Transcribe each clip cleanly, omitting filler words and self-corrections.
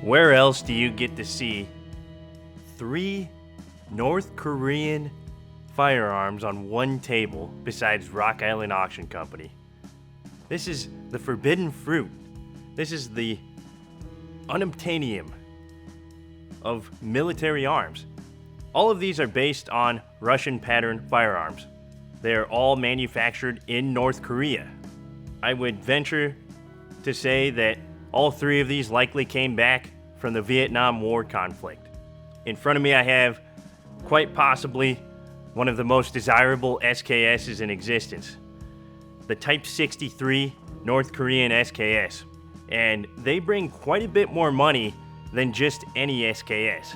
Where else do you get to see 3 North Korean firearms on one table besides Rock Island Auction Company? This is the forbidden fruit. This is the unobtainium of military arms. All of these are based on Russian pattern firearms. They are all manufactured in North Korea. I would venture to say that all 3 of these likely came back from the Vietnam War conflict. In front of me, I have quite possibly one of the most desirable SKSs in existence, the Type 63 North Korean SKS. And they bring quite a bit more money than just any SKS.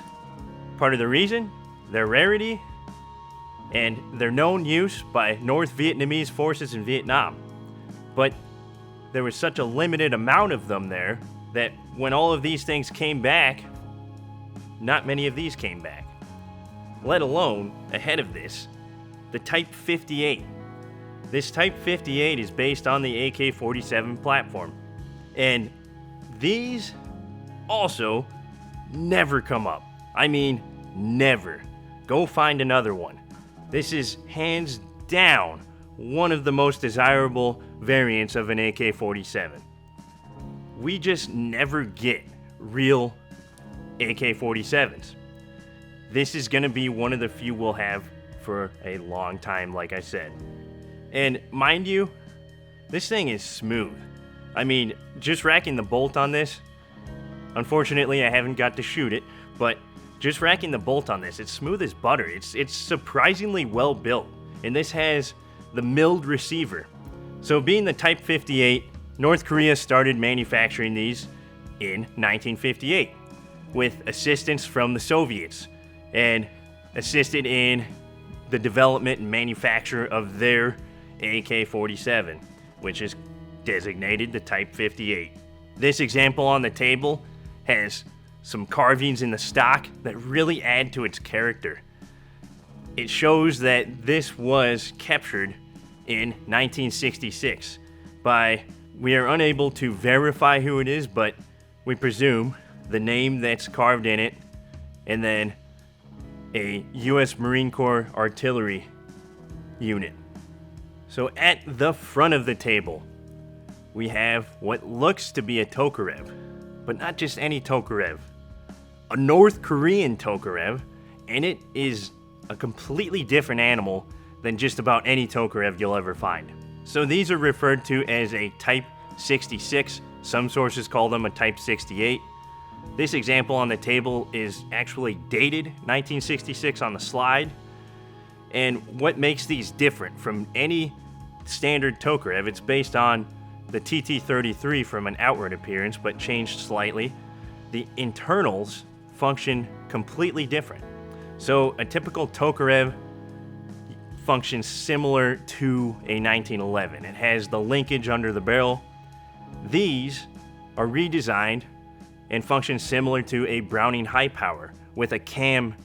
Part of the reason? Their rarity and their known use by North Vietnamese forces in Vietnam. But there was such a limited amount of them there that when all of these things came back, not many of these came back. Let alone, ahead of this, the Type 58. This Type 58 is based on the AK-47 platform. And these also never come up. I mean, never. Go find another one. This is hands down one of the most desirable variants of an AK-47. We just never get real AK-47s. This is going to be one of the few we'll have for a long time, like I said. And mind you, this thing is smooth. I mean, just racking the bolt on this, unfortunately I haven't got to shoot it, but just racking the bolt on this, it's smooth as butter. It's surprisingly well built. And this has the milled receiver. So being the Type 58, North Korea started manufacturing these in 1958 with assistance from the Soviets and assisted in the development and manufacture of their AK-47, which is designated the Type 58. This example on the table has some carvings in the stock that really add to its character. It shows that this was captured in 1966 by, we are unable to verify who it is, but we presume the name that's carved in it, and then a U.S. Marine Corps artillery unit. So at the front of the table, we have what looks to be a Tokarev, but not just any Tokarev, a North Korean Tokarev, and it is a completely different animal than just about any Tokarev you'll ever find. So these are referred to as a Type 66. Some sources call them a Type 68. This example on the table is actually dated 1966 on the slide. And what makes these different from any standard Tokarev, it's based on the TT-33 from an outward appearance, but changed slightly. The internals function completely different. So a typical Tokarev functions similar to a 1911. It has the linkage under the barrel. These are redesigned and function similar to a Browning high power with a cam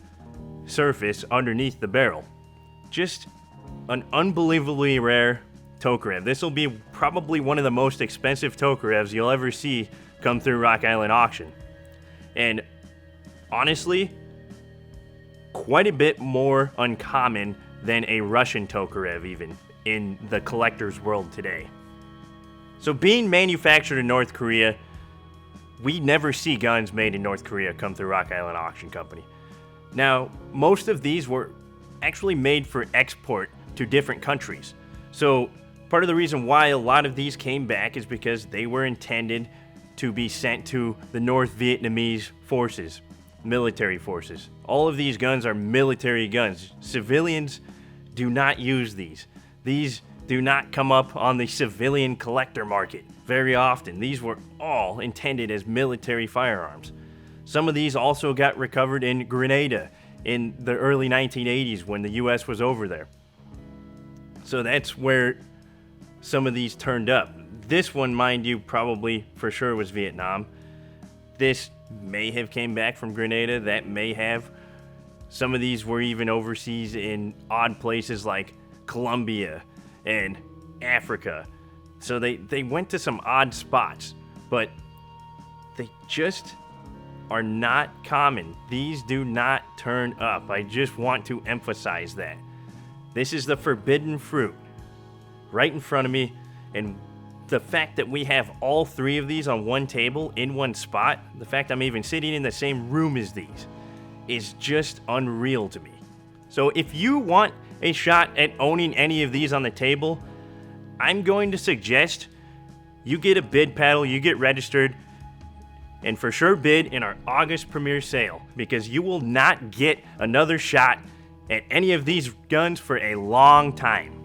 surface underneath the barrel. Just an unbelievably rare Tokarev. This will be probably one of the most expensive Tokarevs you'll ever see come through Rock Island Auction. And honestly, quite a bit more uncommon than a Russian Tokarev even in the collector's world today. So being manufactured in North Korea, we never see guns made in North Korea come through Rock Island Auction Company. Now, most of these were actually made for export to different countries. So part of the reason why a lot of these came back is because they were intended to be sent to the North Vietnamese forces, military forces. All of these guns are military guns. Civilians do not use these. These do not come up on the civilian collector market very often. These were all intended as military firearms. Some of these also got recovered in Grenada in the early 1980s when the US was over there. So that's where some of these turned up. This one, mind you, probably for sure was Vietnam. This may have came back from Grenada. That may have. Some of these were even overseas in odd places like Colombia and Africa. So they went to some odd spots, but they just are not common. These do not turn up. I just want to emphasize that. This is the forbidden fruit right in front of me, and the fact that we have all three of these on one table in one spot, the fact I'm even sitting in the same room as these, is just unreal to me. So if you want a shot at owning any of these on the table, I'm going to suggest you get a bid paddle, you get registered, and for sure bid in our August premiere sale, because you will not get another shot at any of these guns for a long time.